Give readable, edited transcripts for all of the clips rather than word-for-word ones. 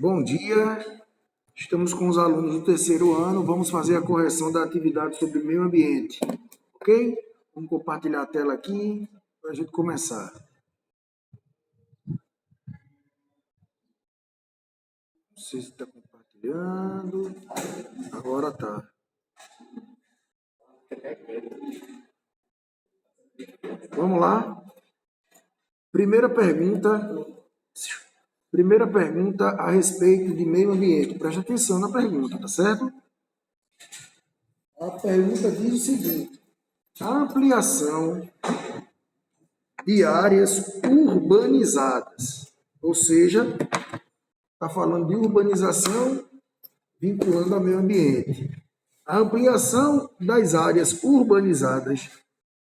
Bom dia, estamos com os alunos do terceiro ano, vamos fazer a correção da atividade sobre o meio ambiente, ok? Vamos compartilhar a tela aqui para a gente começar. Não sei se está compartilhando, agora está. Vamos lá? Primeira pergunta a respeito de meio ambiente. Preste atenção na pergunta, tá certo? A pergunta diz o seguinte: a ampliação de áreas urbanizadas, ou seja, está falando de urbanização vinculando ao meio ambiente. A ampliação das áreas urbanizadas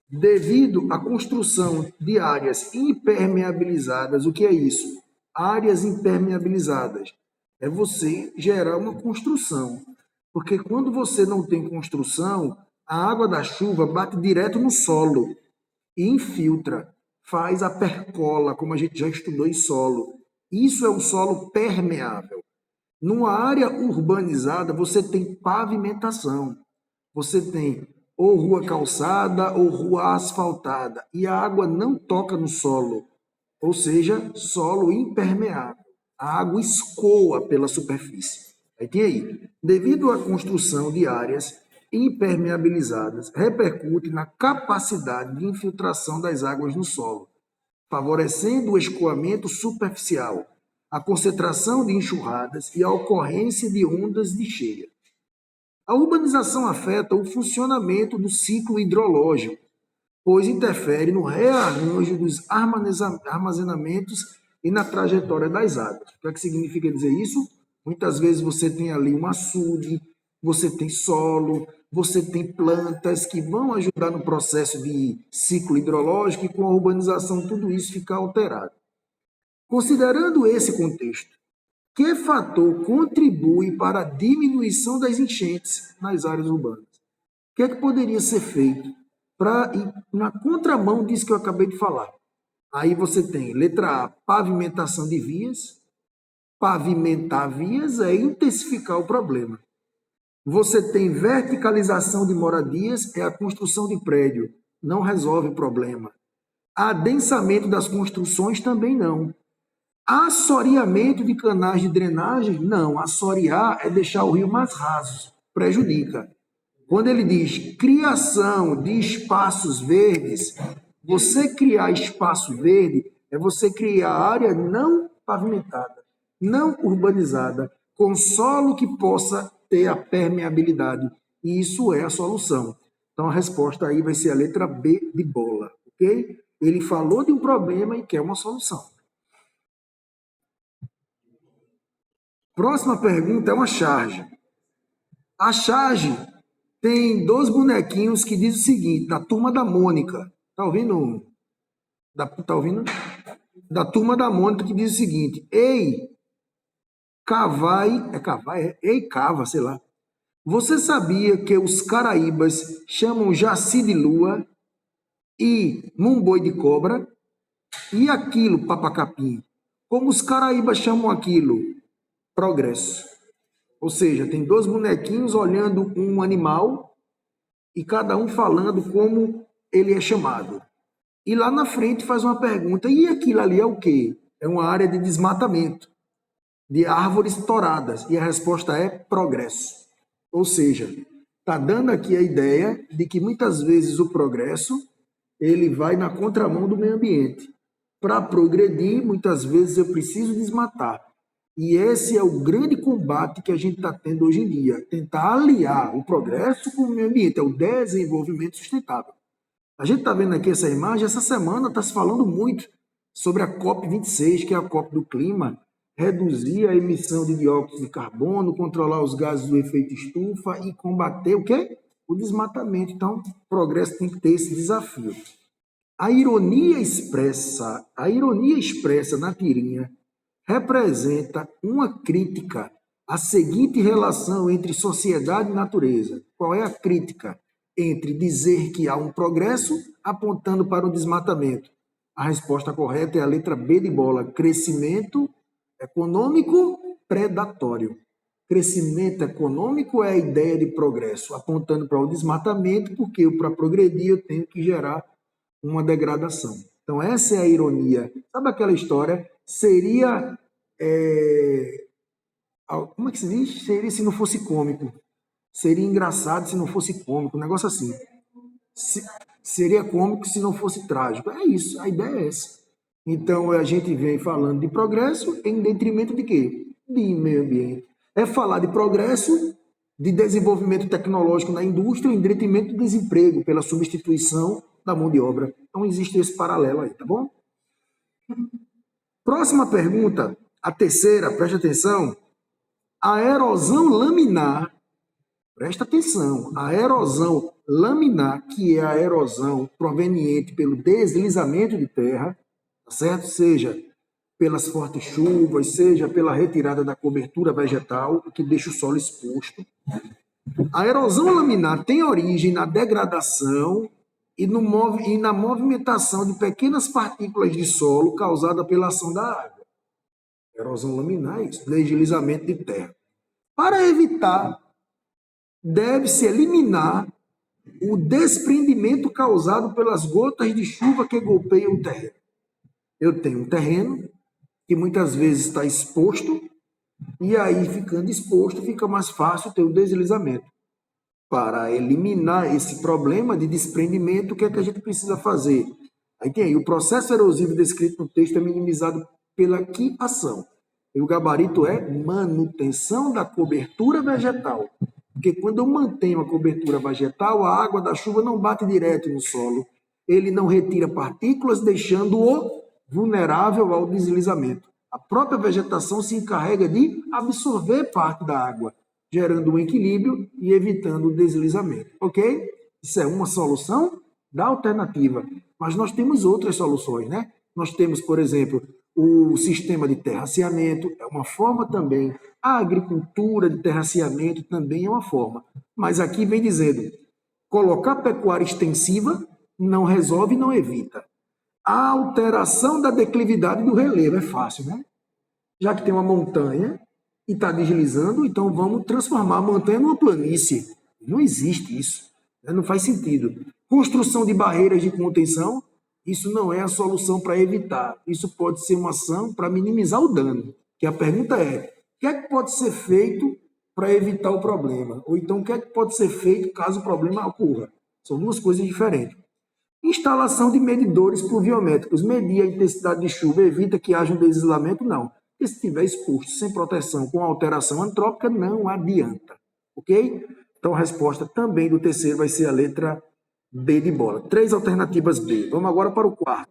devido à construção de áreas impermeabilizadas. O que é isso? Áreas impermeabilizadas. É você gerar uma construção. Porque quando você não tem construção, a água da chuva bate direto no solo e infiltra, faz a percola, como a gente já estudou em solo. Isso é um solo permeável. Numa área urbanizada, você tem pavimentação. Você tem ou rua calçada ou rua asfaltada. E a água não toca no solo, ou seja, solo impermeável. A água escoa pela superfície. Aí tem aí. Devido à construção de áreas impermeabilizadas, repercute na capacidade de infiltração das águas no solo, favorecendo o escoamento superficial, a concentração de enxurradas e a ocorrência de ondas de cheia. A urbanização afeta o funcionamento do ciclo hidrológico, pois interfere no rearranjo dos armazenamentos e na trajetória das águas. O que é que significa dizer isso? Muitas vezes você tem ali um açude, você tem solo, você tem plantas que vão ajudar no processo de ciclo hidrológico e com a urbanização tudo isso fica alterado. Considerando esse contexto, que fator contribui para a diminuição das enchentes nas áreas urbanas? O que é que poderia ser feito para ir na contramão disso que eu acabei de falar? Aí você tem, letra A, pavimentação de vias. Pavimentar vias é intensificar o problema. Você tem verticalização de moradias, é a construção de prédio, não resolve o problema. Adensamento das construções também não. Assoreamento de canais de drenagem? Não, assorear é deixar o rio mais raso, prejudica. Quando ele diz criação de espaços verdes, você criar espaço verde é você criar área não pavimentada, não urbanizada, com solo que possa ter a permeabilidade. E isso é a solução. Então a resposta aí vai ser a letra B de bola, ok? Ele falou de um problema e quer uma solução. Próxima pergunta é uma charge. A charge tem dois bonequinhos que diz o seguinte, da turma da Mônica. Tá ouvindo? Tá ouvindo? Da turma da Mônica que diz o seguinte: Ei, Ei, Cava, sei lá. Você sabia que os caraíbas chamam Jaci de lua e Mumboi de cobra? E aquilo, papacapim? Como os caraíbas chamam aquilo? Progresso. Ou seja, tem dois bonequinhos olhando um animal e cada um falando como ele é chamado. E lá na frente faz uma pergunta, e aquilo ali é o quê? É uma área de desmatamento, de árvores toradas. E a resposta é progresso. Ou seja, está dando aqui a ideia de que muitas vezes o progresso ele vai na contramão do meio ambiente. Para progredir, muitas vezes eu preciso desmatar. E esse é o grande combate que a gente está tendo hoje em dia, tentar aliar o progresso com o meio ambiente, é o desenvolvimento sustentável. A gente está vendo aqui essa imagem, essa semana está se falando muito sobre a COP26, que é a COP do clima, reduzir a emissão de dióxido de carbono, controlar os gases do efeito estufa e combater o quê? O desmatamento. Então, o progresso tem que ter esse desafio. A ironia expressa na tirinha representa uma crítica à seguinte relação entre sociedade e natureza. Qual é a crítica? Entre dizer que há um progresso apontando para o desmatamento. A resposta correta é a letra B de bola, crescimento econômico predatório. Crescimento econômico é a ideia de progresso, apontando para o desmatamento, porque para progredir eu tenho que gerar uma degradação. Então, essa é a ironia. Sabe aquela história? Seria. Como é que se diz? Seria se não fosse cômico. Seria engraçado se não fosse cômico. Um negócio assim. Seria cômico se não fosse trágico. É isso, a ideia é essa. Então, a gente vem falando de progresso em detrimento de quê? De meio ambiente. É falar de progresso, de desenvolvimento tecnológico na indústria em detrimento do desemprego, pela substituição da mão de obra. Então, existe esse paralelo aí, tá bom? Próxima pergunta, a terceira, preste atenção. A erosão laminar, presta atenção, a erosão laminar, que é a erosão proveniente pelo deslizamento de terra, tá certo? Seja pelas fortes chuvas, seja pela retirada da cobertura vegetal, que deixa o solo exposto. A erosão laminar tem origem na degradação e na movimentação de pequenas partículas de solo causada pela ação da água. Erosão laminar é isso, deslizamento de terra. Para evitar, deve-se eliminar o desprendimento causado pelas gotas de chuva que golpeiam o terreno. Eu tenho um terreno que muitas vezes está exposto, e aí, ficando exposto, fica mais fácil ter o deslizamento. Para eliminar esse problema de desprendimento, o que é que a gente precisa fazer? Aí tem aí, o processo erosivo descrito no texto é minimizado pela que ação? E o gabarito é manutenção da cobertura vegetal. Porque quando eu mantenho a cobertura vegetal, a água da chuva não bate direto no solo. Ele não retira partículas, deixando-o vulnerável ao deslizamento. A própria vegetação se encarrega de absorver parte da água, gerando um equilíbrio e evitando o deslizamento. Ok? Isso é uma solução da alternativa. Mas nós temos outras soluções, né? Nós temos, por exemplo, o sistema de terraceamento, é uma forma também. A agricultura de terraceamento também é uma forma. Mas aqui vem dizendo, colocar pecuária extensiva não resolve e não evita. A alteração da declividade do relevo é fácil, né? Já que tem uma montanha e está deslizando, então vamos transformar a montanha numa planície. Não existe isso, né? Não faz sentido. Construção de barreiras de contenção, isso não é a solução para evitar. Isso pode ser uma ação para minimizar o dano. Que a pergunta é, o que é que pode ser feito para evitar o problema? Ou então, o que é que pode ser feito caso o problema ocorra? São duas coisas diferentes. Instalação de medidores pluviométricos. Medir a intensidade de chuva evita que haja um deslizamento? Não. Porque se estiver exposto sem proteção com alteração antrópica, não adianta. Ok? Então a resposta também do terceiro vai ser a letra B de bola. 3 alternativas B. Vamos agora para o quarto.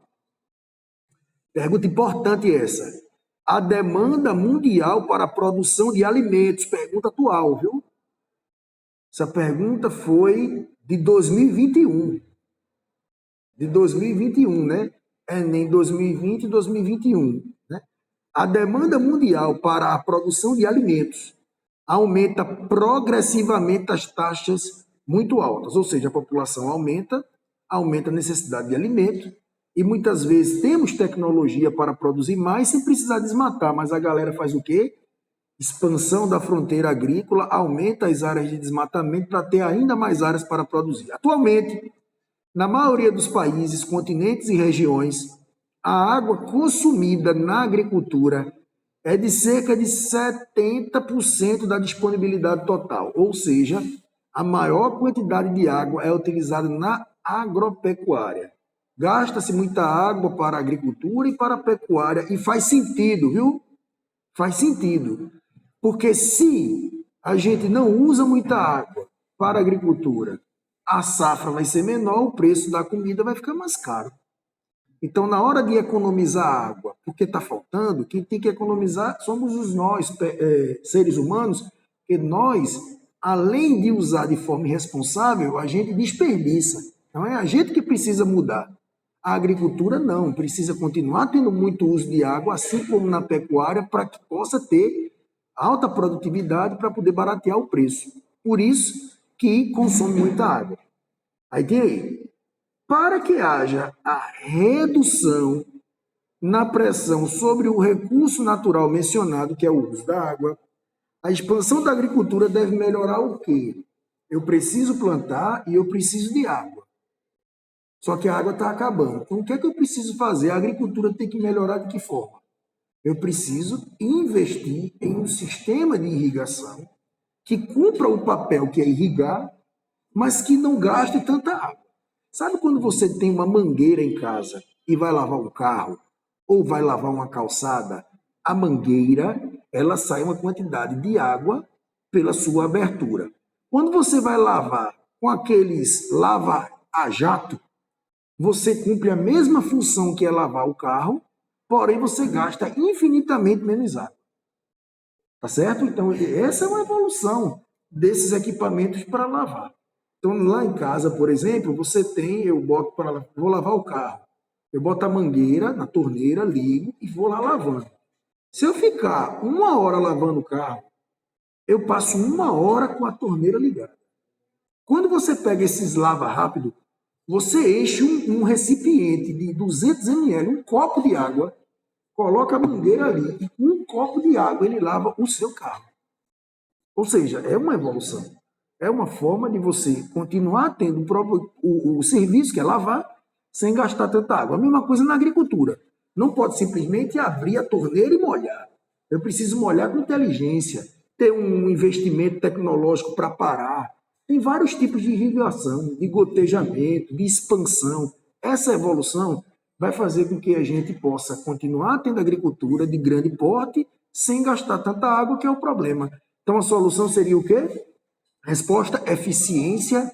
Pergunta importante essa. A demanda mundial para a produção de alimentos. Pergunta atual, viu? Essa pergunta foi de 2021. De 2021, né? Enem 2020 e 2021. Né? A demanda mundial para a produção de alimentos aumenta progressivamente as taxas muito altas, ou seja, a população aumenta a necessidade de alimento e muitas vezes temos tecnologia para produzir mais sem precisar desmatar, mas a galera faz o quê? Expansão da fronteira agrícola, aumenta as áreas de desmatamento para ter ainda mais áreas para produzir. Atualmente, na maioria dos países, continentes e regiões, a água consumida na agricultura é de cerca de 70% da disponibilidade total, ou seja, a maior quantidade de água é utilizada na agropecuária. Gasta-se muita água para a agricultura e para a pecuária, e faz sentido, viu? Faz sentido, porque se a gente não usa muita água para a agricultura, a safra vai ser menor, o preço da comida vai ficar mais caro. Então, na hora de economizar água, porque está faltando, quem tem que economizar somos nós, seres humanos, que nós, além de usar de forma irresponsável, a gente desperdiça. Então, é a gente que precisa mudar. A agricultura não, precisa continuar tendo muito uso de água, assim como na pecuária, para que possa ter alta produtividade para poder baratear o preço. Por isso que consome muita água. Aí tem aí. Para que haja a redução na pressão sobre o recurso natural mencionado, que é o uso da água. A expansão da agricultura deve melhorar o quê? Eu preciso plantar e eu preciso de água. Só que a água está acabando. Então, o que é que eu preciso fazer? A agricultura tem que melhorar de que forma? Eu preciso investir em um sistema de irrigação que cumpra o papel que é irrigar, mas que não gaste tanta água. Sabe quando você tem uma mangueira em casa e vai lavar um carro ou vai lavar uma calçada? A mangueira, ela sai uma quantidade de água pela sua abertura. Quando você vai lavar com aqueles lava a jato, você cumpre a mesma função que é lavar o carro, porém você gasta infinitamente menos água. Tá certo? Então, essa é uma evolução desses equipamentos para lavar. Então, lá em casa, por exemplo, você tem, eu boto para vou lavar o carro. Eu boto a mangueira na torneira, ligo e vou lá lavando. Se eu ficar 1 hora lavando o carro, eu passo 1 hora com a torneira ligada. Quando você pega esses lava rápido, você enche um recipiente de 200 ml, um copo de água, coloca a mangueira ali e com um copo de água ele lava o seu carro. Ou seja, é uma evolução. É uma forma de você continuar tendo o serviço, que é lavar, sem gastar tanta água. A mesma coisa na agricultura. Não pode simplesmente abrir a torneira e molhar. Eu preciso molhar com inteligência, ter um investimento tecnológico para parar. Tem vários tipos de irrigação, de gotejamento, de expansão. Essa evolução vai fazer com que a gente possa continuar tendo agricultura de grande porte sem gastar tanta água, que é o problema. Então, a solução seria o quê? Resposta: eficiência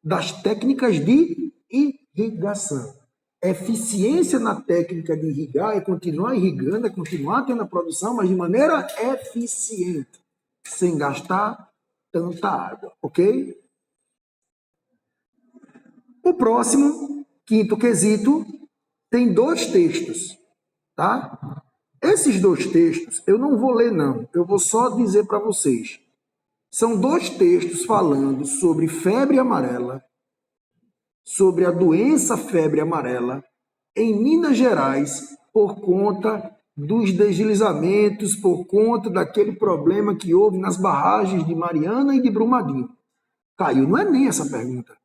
das técnicas de irrigação. Eficiência na técnica de irrigar é continuar irrigando, é continuar tendo a produção, mas de maneira eficiente, sem gastar tanta água, ok? O próximo, quinto quesito, tem 2 textos, tá? Esses 2 textos eu não vou ler não, eu vou só dizer para vocês. São 2 textos falando sobre febre amarela, sobre a doença febre amarela em Minas Gerais por conta dos deslizamentos, por conta daquele problema que houve nas barragens de Mariana e de Brumadinho. Caiu no Enem essa pergunta.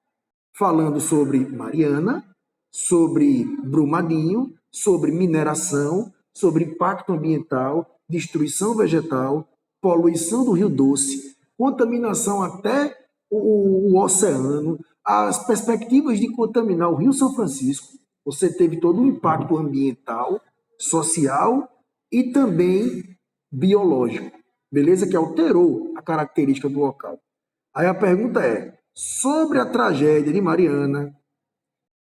Falando sobre Mariana, sobre Brumadinho, sobre mineração, sobre impacto ambiental, destruição vegetal, poluição do Rio Doce, contaminação até o oceano, as perspectivas de contaminar o Rio São Francisco. Você teve todo um impacto ambiental, social e também biológico, beleza? Que alterou a característica do local. Aí a pergunta é, sobre a tragédia de Mariana,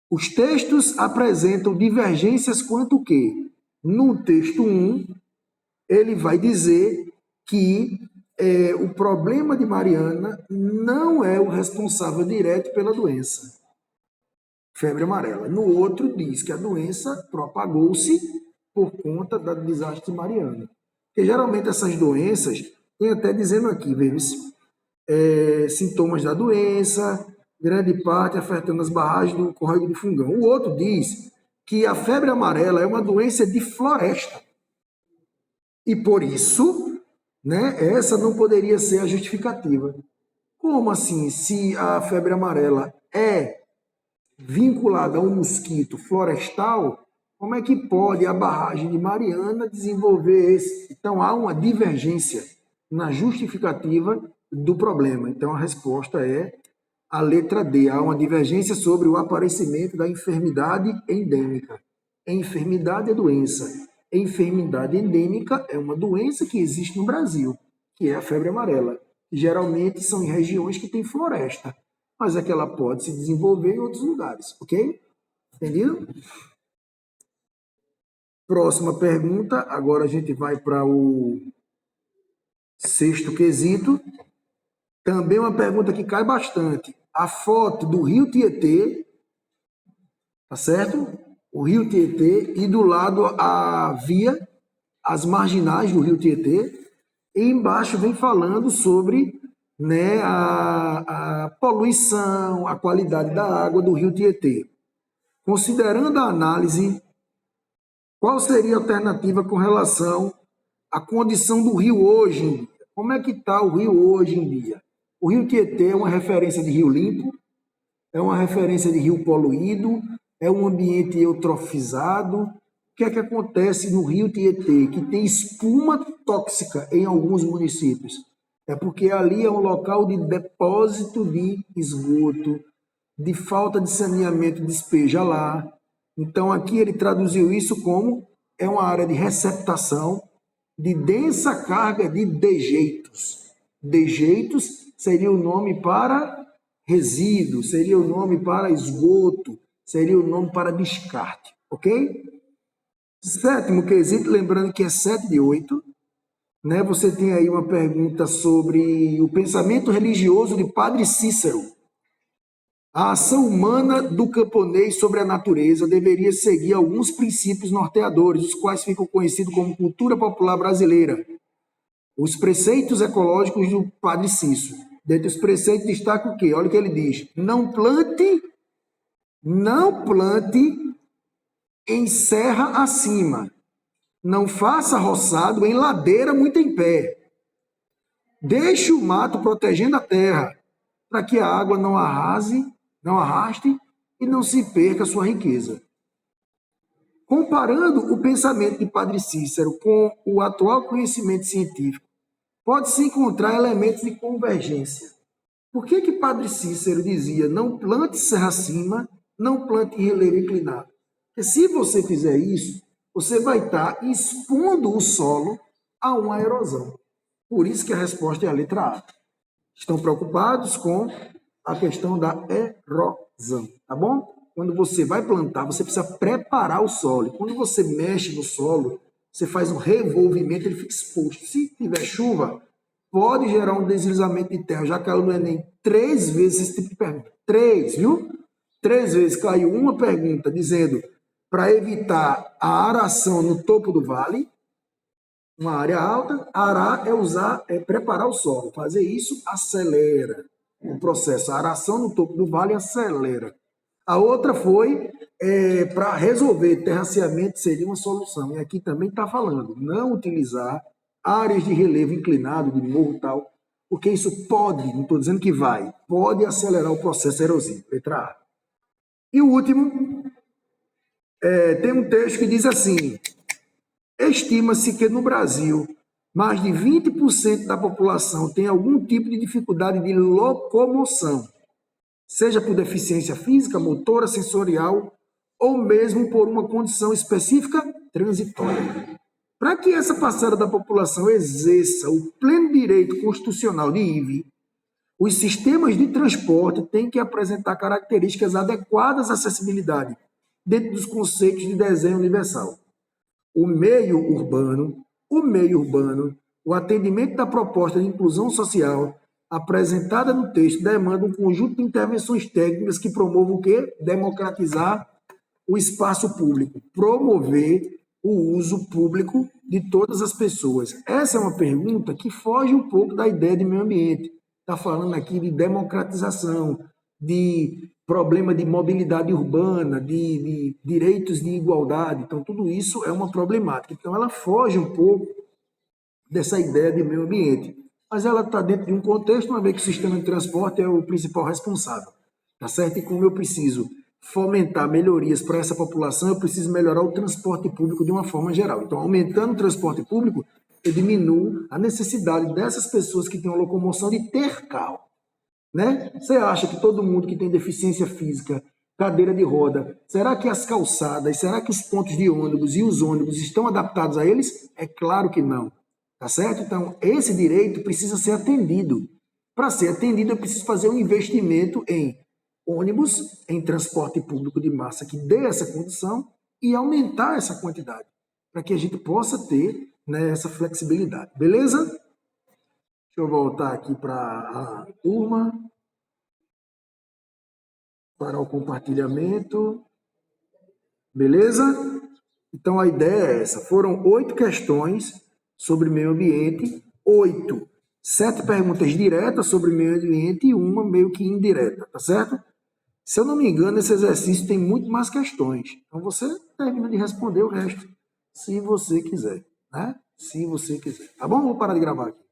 os textos apresentam divergências quanto o quê? No texto 1, ele vai dizer que o problema de Mariana não é o responsável direto pela doença, febre amarela. No outro, diz que a doença propagou-se por conta do desastre de Mariana. Porque geralmente essas doenças, tem até dizendo aqui, veja, sintomas da doença, grande parte afetando as barragens do córrego do Fungão. O outro diz que a febre amarela é uma doença de floresta. E por isso, né, essa não poderia ser a justificativa. Como assim? Se a febre amarela é vinculada a um mosquito florestal, como é que pode a barragem de Mariana desenvolver esse? Então há uma divergência na justificativa do problema. Então a resposta é a letra D. Há uma divergência sobre o aparecimento da enfermidade endêmica. Enfermidade é doença. Enfermidade endêmica é uma doença que existe no Brasil, que é a febre amarela. Geralmente são em regiões que tem floresta, mas é que ela pode se desenvolver em outros lugares, ok? Entendido? Próxima pergunta, agora a gente vai para o 6º quesito. Também uma pergunta que cai bastante. A foto do Rio Tietê, tá certo? O Rio Tietê e do lado a via, as marginais do Rio Tietê, e embaixo vem falando sobre, né, a poluição, a qualidade da água do Rio Tietê. Considerando a análise Qual seria a alternativa com relação à condição do rio hoje em dia? Como é que está o rio hoje em dia? O rio Tietê é uma referência de rio limpo, é uma referência de rio poluído, é um ambiente eutrofizado. O que é que acontece no rio Tietê, que tem espuma tóxica em alguns municípios? É porque ali é um local de depósito de esgoto, de falta de saneamento, despeja lá. Então aqui ele traduziu isso como é uma área de receptação de densa carga de dejeitos. Dejeitos seria o nome para resíduo, seria o nome para esgoto, seria o nome para descarte, ok? Sétimo quesito, lembrando que é 7 de 8, né? Você tem aí uma pergunta sobre o pensamento religioso de Padre Cícero. A ação humana do camponês sobre a natureza deveria seguir alguns princípios norteadores, os quais ficam conhecidos como cultura popular brasileira. Os preceitos ecológicos do Padre Cícero. Dentre os preceitos destaca o quê? Olha o que ele diz. Não plante em serra acima. Não faça roçado em ladeira muito em pé. Deixe o mato protegendo a terra, para que a água não arraste e não se perca a sua riqueza. Comparando o pensamento de Padre Cícero com o atual conhecimento científico, pode-se encontrar elementos de convergência. Por que Padre Cícero dizia não plante serra acima, não plante em relevo inclinado? Porque se você fizer isso, você vai estar expondo o solo a uma erosão. Por isso que a resposta é a letra A. Estão preocupados com a questão da erosão, tá bom? Quando você vai plantar, você precisa preparar o solo. E quando você mexe no solo, você faz um revolvimento, ele fica exposto. Se tiver chuva, pode gerar um deslizamento de terra. Já caiu no Enem 3 vezes esse tipo de pergunta. 3, viu? 3 vezes caiu uma pergunta dizendo para evitar a aração no topo do vale, uma área alta. Arar é preparar o solo. Fazer isso acelera o processo. A aração no topo do vale acelera. A outra foi para resolver terraceamento, seria uma solução. E aqui também está falando, não utilizar áreas de relevo inclinado, de morro e tal, porque isso pode, não estou dizendo que vai, pode acelerar o processo erosivo. Letra A. E o último, tem um texto que diz assim, estima-se que no Brasil, mais de 20% da população tem algum tipo de dificuldade de locomoção, seja por deficiência física, motora, sensorial, ou mesmo por uma condição específica transitória. Para que essa parcela da população exerça o pleno direito constitucional de IVE, os sistemas de transporte têm que apresentar características adequadas à acessibilidade, dentro dos conceitos de desenho universal. O meio urbano, o atendimento da proposta de inclusão social apresentada no texto demanda um conjunto de intervenções técnicas que promovam o quê? Democratizar o espaço público, promover o uso público de todas as pessoas. Essa é uma pergunta que foge um pouco da ideia de meio ambiente. Está falando aqui de democratização, de problema de mobilidade urbana, de direitos de igualdade. Então, tudo isso é uma problemática. Então, ela foge um pouco dessa ideia de meio ambiente. Mas ela está dentro de um contexto, uma vez que o sistema de transporte é o principal responsável. Tá certo? E como eu preciso fomentar melhorias para essa população, eu preciso melhorar o transporte público de uma forma geral. Então, aumentando o transporte público, eu diminuo a necessidade dessas pessoas que têm uma locomoção de ter carro. Né? Você acha que todo mundo que tem deficiência física, cadeira de roda, será que as calçadas, será que os pontos de ônibus e os ônibus estão adaptados a eles? É claro que não. Tá certo? Então, esse direito precisa ser atendido. Para ser atendido, eu preciso fazer um investimento em ônibus, em transporte público de massa que dê essa condição e aumentar essa quantidade, para que a gente possa ter, né, essa flexibilidade. Beleza? Deixa eu voltar aqui para a turma, para o compartilhamento. Beleza? Então, a ideia é essa. Foram 8 questões sobre meio ambiente, 8. 7 perguntas diretas sobre meio ambiente e uma meio que indireta, tá certo? Se eu não me engano, esse exercício tem muito mais questões. Então, você termina de responder o resto. Se você quiser, né? Se você quiser. Tá bom? Vou parar de gravar aqui.